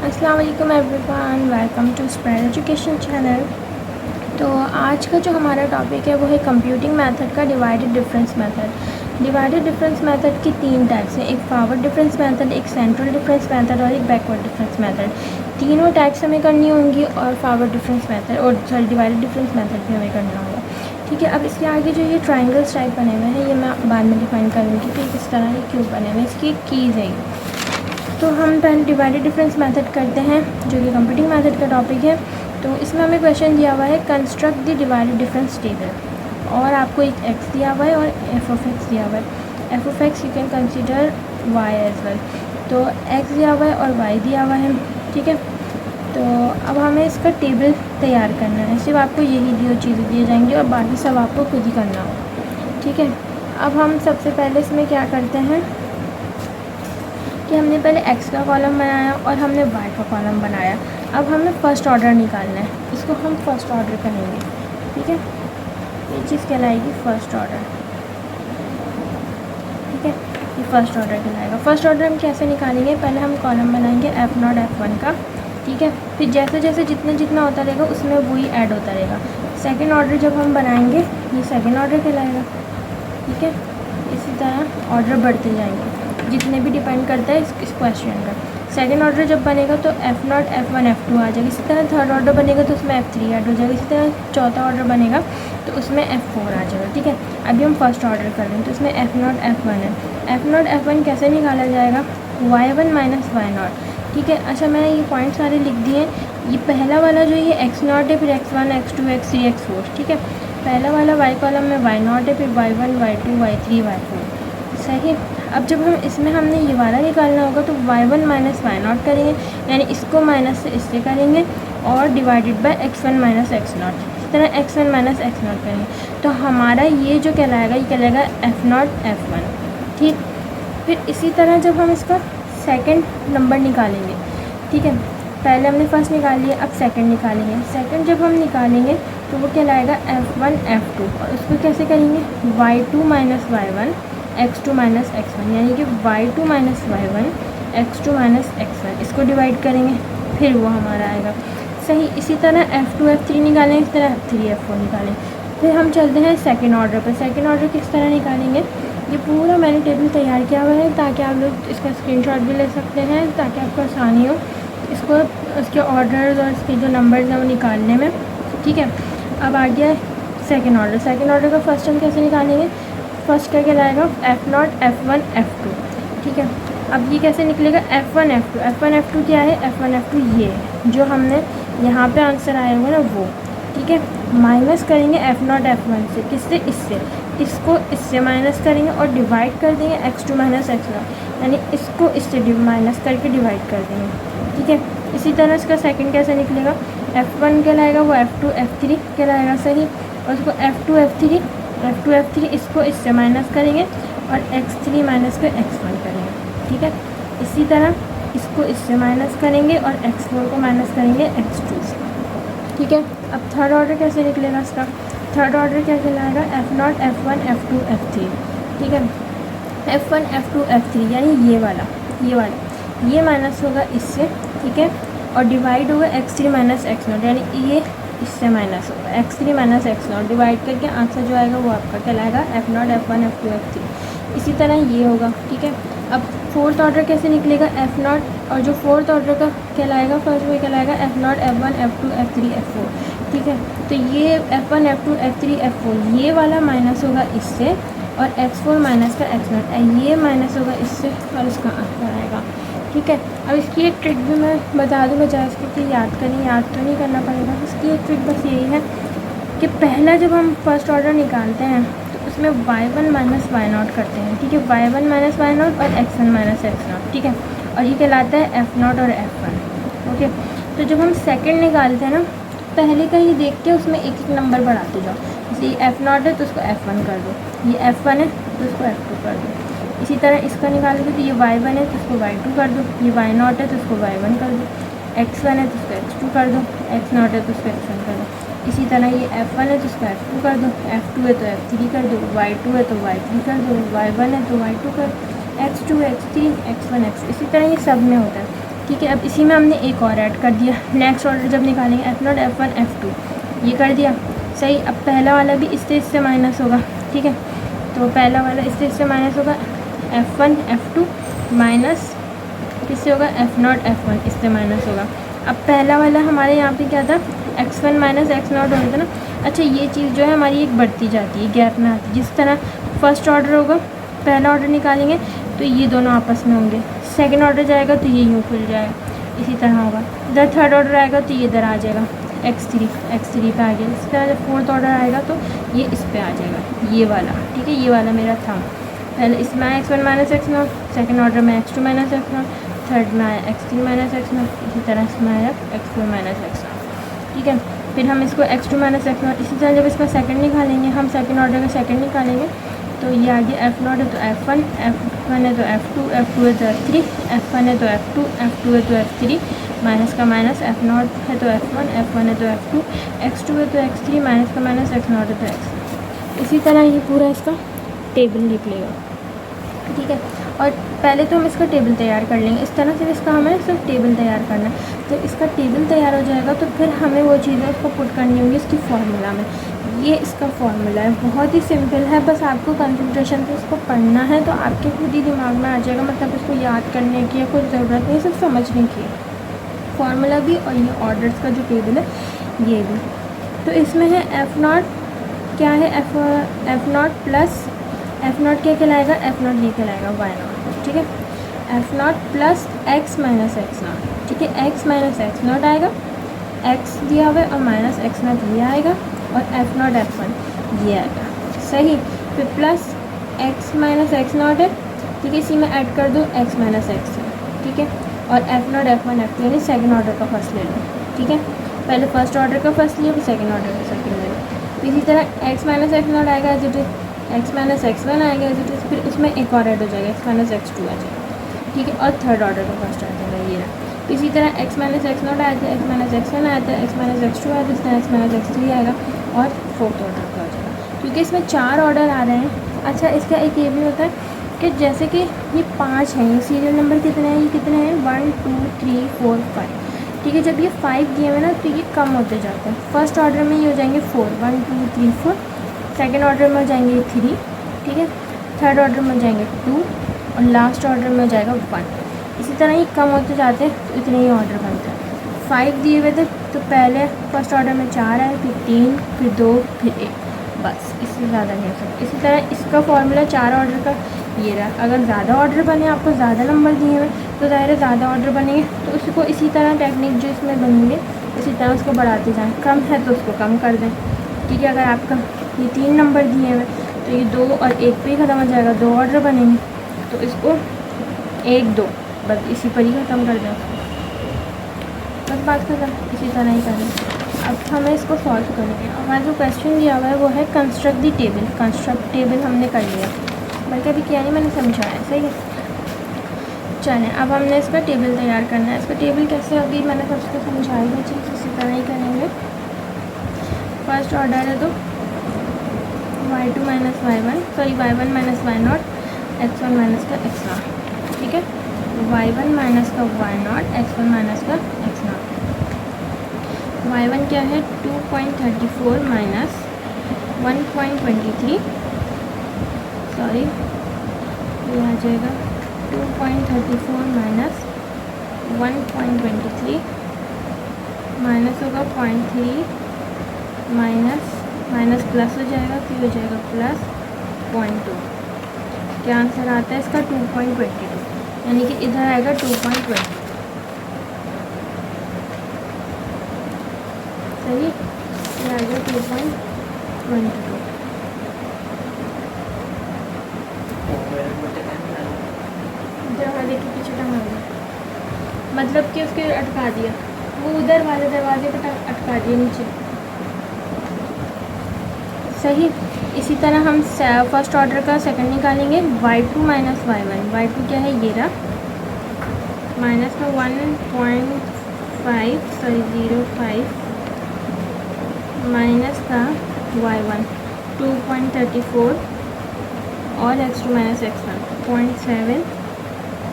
अस्सलाम वालेकुम everyone, welcome to spread education channel. तो आज का जो हमारा टॉपिक है वो है कंप्यूटिंग मेथड का divided difference method. Divided difference method की तीन टाइप्स हैं, एक फॉरवर्ड डिफरेंस मेथड, एक सेंट्रल डिफरेंस मेथड और एक बैकवर्ड डिफरेंस मेथड। तीनों टाइप्स हमें करनी होंगी और फॉरवर्ड डिफरेंस मेथड और डिवाइडेड डिफरेंस मेथड भी हमें करना होगा। ठीक है, अब इसके आगे जो ये ट्राइंगल्स टाइप बने हुए हैं ये मैं बाद में डिफाइन करूँगी कि किस तरह ये क्यों बने हुए हैं, इसकी कीज़ है। तो हम पहले डिवाइडेड डिफरेंस मेथड करते हैं जो कि कंप्यूटिंग मेथड का टॉपिक है। तो इसमें हमें क्वेश्चन दिया हुआ है construct the divided difference table और आपको एक एक्स दिया हुआ है और एफ ऑफ एक्स दिया हुआ है। F of x you can consider y as well. तो एक्स दिया हुआ है और वाई दिया हुआ है। ठीक है, तो अब हमें इसका टेबल तैयार करना है। सिर्फ आपको यही दो चीज़ें दी जाएंगी और बाकी सब आपको खुद ही करना होगा। ठीक है, अब हम सबसे पहले इसमें क्या करते हैं कि हमने पहले x का कॉलम बनाया और हमने y का कॉलम बनाया। अब हमें फ़र्स्ट ऑर्डर निकालना है, इसको हम फर्स्ट ऑर्डर करेंगे। ठीक है, ये चीज़ कहलाएगी फर्स्ट ऑर्डर। ठीक है, ये फर्स्ट ऑर्डर कहलाएगा। फर्स्ट ऑर्डर हम कैसे निकालेंगे, पहले हम कॉलम बनाएंगे f0 f1 का। ठीक है, फिर जैसे जैसे जितना होता रहेगा उसमें वही ऐड होता रहेगा। सेकेंड ऑर्डर जब हम बनाएंगे ये सेकेंड ऑर्डर कहलाएगा। ठीक है, इसी तरह ऑर्डर बढ़ते जाएंगे जितने भी डिपेंड करता है इस क्वेश्चन का। सेकंड ऑर्डर जब बनेगा तो f0 f1 f2 आ जाएगा। इसी तरह थर्ड ऑर्डर बनेगा तो उसमें f3 ऐड हो जाएगा। इसी तरह चौथा ऑर्डर बनेगा तो उसमें f4 आ जाएगा। ठीक है, अभी हम फर्स्ट ऑर्डर कर रहे हैं तो इसमें f0 f1 है। f0 f1 कैसे निकाला जाएगा, y1 माइनस y0। ठीक है, अच्छा मैंने ये पॉइंट सारे लिख दिए। ये पहला वाला जो ये x0 है, फिर x1 x2 x3 x4। ठीक है, पहला वाला y कॉलम में y0 है, फिर y1 y2 y3 y4। सही। अब जब हम इसमें हमने ये वाला निकालना होगा तो y1 माइनस y0 करेंगे, यानी इसको माइनस से इससे करेंगे और divided by x1 minus x0। इस तरह x1 माइनस x0 करेंगे तो हमारा ये जो कहलाएगा ये कहलाएगा f0 f1। ठीक, फिर इसी तरह जब हम इसका सेकंड नंबर निकालेंगे। ठीक है, पहले हमने फर्स्ट निकाल लिया, अब सेकंड निकालेंगे। सेकंड जब हम निकालेंगे तो वो कहलाएगा f1 f2 और उसको कैसे करेंगे, y2 minus y1 x2 minus x1, यानी कि y2 minus y1 x2 minus x1, इसको डिवाइड करेंगे फिर वो हमारा आएगा। सही, इसी तरह f2 f3 निकालें, इस तरह f3 f4 निकालें। फिर हम चलते हैं सेकंड ऑर्डर पर। सेकंड ऑर्डर किस तरह निकालेंगे, ये पूरा मैंने टेबल तैयार किया हुआ है ताकि आप लोग इसका स्क्रीनशॉट भी ले सकते हैं ताकि आपको आसानी हो इसको उसके ऑर्डर्स और इसके जो नंबर्स हैं वो निकालने में। ठीक है, अब आ गया सेकेंड ऑर्डर। सेकेंड ऑर्डर का फर्स्ट हम कैसे निकालेंगे, फर्स्ट क्या कहलाएगा f0 f1 f2। ठीक है, अब ये कैसे निकलेगा f1 f2। f1 f2 क्या है, f1 f2 ये जो हमने यहाँ पे आंसर आया हुआ ना वो। ठीक है, माइनस करेंगे f0 f1 से, किससे, इससे, इसको इससे माइनस करेंगे और डिवाइड कर देंगे x2 माइनस x0, यानी इसको इससे माइनस करके डिवाइड कर देंगे। ठीक है, इसी तरह इसका सेकंड कैसे निकलेगा, f1 कहलाएगा वो f2 f3 कहलाएगा। सही, और उसको f2 f3 इसको इससे माइनस करेंगे और x3 माइनस कर x1 करेंगे। ठीक है, इसी तरह इसको इससे माइनस करेंगे और x4 को माइनस करेंगे x2 से। ठीक है, अब थर्ड ऑर्डर कैसे निकलेगा इसका, थर्ड ऑर्डर क्या कहलाएगा f0 f1 f2 f3। ठीक है, f1 f2 f3 यानी ये वाला ये माइनस होगा इससे। ठीक है, और डिवाइड होगा x3 माइनस x0, यानी ये इससे माइनस होगा x3 माइनस x0, डिवाइड करके आंसर जो आएगा वो आपका कहलाएगा f0 f1 f2 f3। इसी तरह ये होगा। ठीक है, अब फोर्थ ऑर्डर कैसे निकलेगा, f0 और जो फोर्थ ऑर्डर का कहलाएगा फर्स्ट वो कहलाएगा f0 f1 f2 f3 f4। ठीक है, तो ये f1 f2 f3 f4 ये वाला माइनस होगा इससे और x4 माइनस का x0 ये माइनस होगा इससे और इसका आंसर आएगा। ठीक है, अब इसकी एक ट्रिक भी मैं बता दूँ बजाय इसके कि याद तो नहीं करना पड़ेगा। इसकी एक ट्रिक बस यही है कि पहला जब हम फर्स्ट ऑर्डर निकालते हैं तो उसमें y1 माइनस y0 करते हैं। ठीक है, y1 माइनस y0 और x1 माइनस x0। ठीक है, और ये कहलाता है f0 और f1। ओके, तो जब हम सेकंड निकालते हैं ना पहले का ही देख के उसमें एक एक नंबर बढ़ाते जाओ। जैसे ये f0 है तो उसको f1 कर दो, ये f1 है तो उसको f2 कर दो। इसी तरह इसका निकालोगे तो ये y1 है तो इसको y2 कर दो, ये y0 है तो इसको y1 कर दो, x1 है तो इसको x2 कर दो, x0 है तो इसको x1 कर दो। इसी तरह ये f1 है तो इसको f2 कर दो, f2 है तो f3 कर दो, y2 है तो y3 कर दो, y1 है तो y2 कर, x2 x3 x1 x2। इसी तरह ये सब में होता है। ठीक है। अब इसी में हमने एक और ऐड कर दिया। नेक्स्ट ऑर्डर जब निकालेंगे F0 F1 F2 ये कर दिया सही। अब पहला वाला भी इससे माइनस होगा, ठीक है। तो पहला वाला इससे माइनस होगा F1 F2 माइनस किससे होगा F0 F1 इससे माइनस होगा। अब पहला वाला हमारे यहाँ पे क्या था x1 माइनस x0 हो रहा था ना। अच्छा ये चीज़ जो है हमारी एक बढ़ती जाती है, गैप में आती है। जिस तरह फर्स्ट ऑर्डर होगा, पहला ऑर्डर निकालेंगे तो ये दोनों आपस में होंगे, सेकंड ऑर्डर जाएगा तो ये यूँ खुल जाएगा, इसी तरह होगा। इधर थर्ड ऑर्डर आएगा तो ये इधर आ जाएगा x3 पे आ गया। इस तरह जब फोर्थ ऑर्डर आएगा तो ये इस पे आ जाएगा, ये वाला, ठीक है। ये वाला मेरा था पहले, इसमें आया x1 minus x0, second order में x2 माइनस x0, थर्ड में आया x3 माइनस x0, इसी तरह इसमें आया x4 माइनस x0, ठीक है। फिर हम इसको x2 माइनस x0, इसी तरह जब इसका सेकंड निकालेंगे, हम सेकंड ऑर्डर का सेकंड निकालेंगे तो ये आ गया F0 है तो F1, F1 है तो F2, F2 है तो F3, F1 है तो F2, F2 है तो F3, माइनस का माइनस F0 है तो F1, F1 है तो F2, X2 है तो X3, माइनस का माइनस X0 है तो X। इसी तरह ये पूरा इसका टेबल निकलेगा, ठीक है। और पहले तो हम इसका टेबल तैयार कर लेंगे। इस तरह से इसका हमें सिर्फ टेबल तैयार करना है। जब इसका टेबल तैयार हो जाएगा तो फिर हमें वो चीज़ें उसको पुट करनी होंगी इसकी फार्मूला में। ये इसका फार्मूला है, बहुत ही सिंपल है, बस आपको कंसंट्रेशन से इसको पढ़ना है तो आपके खुद ही दिमाग में आ जाएगा। मतलब इसको याद करने की या कुछ ज़रूरत नहीं, सिर्फ समझने की है फार्मूला भी और ये ऑर्डर्स का जो टेबल है ये भी। तो इसमें है F0 क्या है, F0 प्लस F0 क्या कहलाएगा, F0 ये कहलाएगा Y0, ठीक है। F0 plus x minus x0, ठीक है। x माइनस x0 आएगा, x दिया हुआ है और माइनस x0 ये आएगा और F0 F1 ये आएगा, सही। फिर प्लस x माइनस x0 है, ठीक है। इसी में ऐड कर दो x माइनस x0, ठीक है। और F0 F1 F2 यानी सेकेंड ऑर्डर का फर्स्ट ले लो, ठीक है। पहले फर्स्ट ऑर्डर का फर्स्ट लिया, फिर सेकेंड ऑर्डर का सेकेंड ले लो। इसी तरह x माइनस x0 आएगा as it is, x minus x1 आएगा एज इट इज, फिर उसमें एक और ऐड हो जाएगा x माइनस x2 आ जाएगा, ठीक है। और थर्ड ऑर्डर का फर्स्ट आ जाएगा ये रहा। इसी तरह x माइनस x0 आया था, x माइनस x1 आया था, x माइनस x2 आया था, इस तरह x माइनस x3 आएगा और फोर्थ ऑर्डर का आ जाएगा, क्योंकि इसमें 4 ऑर्डर आ रहे हैं। अच्छा इसका एक ये भी होता है कि जैसे कि ये 5 हैं, ये सीरियल नंबर कितने हैं, ये कितने हैं 1 2 3 4 5, ठीक है। जब ये 5 दिए हुए ना तो ये कम होते जाते हैं। फर्स्ट ऑर्डर में ये हो जाएंगे 4 1 2 3 4, सेकेंड ऑर्डर में हो जाएंगे 3, ठीक है। थर्ड ऑर्डर में हो जाएंगे 2 और लास्ट ऑर्डर में हो जाएगा 1। इसी तरह ही कम होते जाते हैं तो इतने ही ऑर्डर बनते हैं। 5 दिए हुए थे तो पहले फर्स्ट ऑर्डर में 4 आए, फिर 3, फिर 2, फिर 1, बस इससे ज़्यादा नहीं हो सकता। इसी तरह इसका फॉर्मूला 4 ऑर्डर का ये रहा। अगर ज़्यादा ऑर्डर बने, आपको ज़्यादा नंबर दिए हुए तो ज़ाहिर है ज़्यादा ऑर्डर बनेंगे तो उसको इसी तरह टेक्निक जो इसमें बनेंगे इसी तरह उसको बढ़ाते जाएँ। कम है तो उसको कम कर दें, ठीक है। अगर आपका ये 3 नंबर दिए हुए तो ये 2 और 1 पे ही ख़त्म हो जाएगा, 2 ऑर्डर बनेंगे तो इसको 1 2 बस इसी पर ही ख़त्म कर दें उसको, बस बात खत्म। इसी तरह ही करें। अब हमें इसको सॉल्व करेंगे। हमारा जो क्वेश्चन दिया हुआ है वो है कंस्ट्रक्ट दी टेबल। कंस्ट्रक्ट टेबल हमने कर लिया, बल्कि अभी किया नहीं, मैंने समझाया, सही है। चलें अब हमने इसका टेबल तैयार करना है। इसका टेबल कैसे होगी मैंने सबको समझाई हुई चीज़, इसी तरह ही करेंगे। फर्स्ट ऑर्डर है तो y2 minus y1 sorry y1 minus y0 x1 minus का x0, ठीक है। y1 माइनस का y0 x1 माइनस का x0। y1 क्या है 2.34 माइनस 1.23 सॉरी ये आ जाएगा 2.34 माइनस 1.23 माइनस होगा 0.3 माइनस माइनस प्लस हो जाएगा, फिर हो जाएगा प्लस 0.2। क्या आंसर आता है इसका 2.22, यानी कि इधर आएगा 2.20, सही। ये आएगा 2.22। दरवाजे के पीछे टंगा दिया, मतलब कि उसके अटका दिया, वो उधर वाले दरवाजे पे अटका दिया नीचे, सही। इसी तरह हम फर्स्ट ऑर्डर का सेकंड निकालेंगे। y2 माइनस y1, y2 क्या है ये रहा, माइनस का 1.5 सॉरी 0.5 माइनस का y1 2.34 और x2 माइनस x1 0.7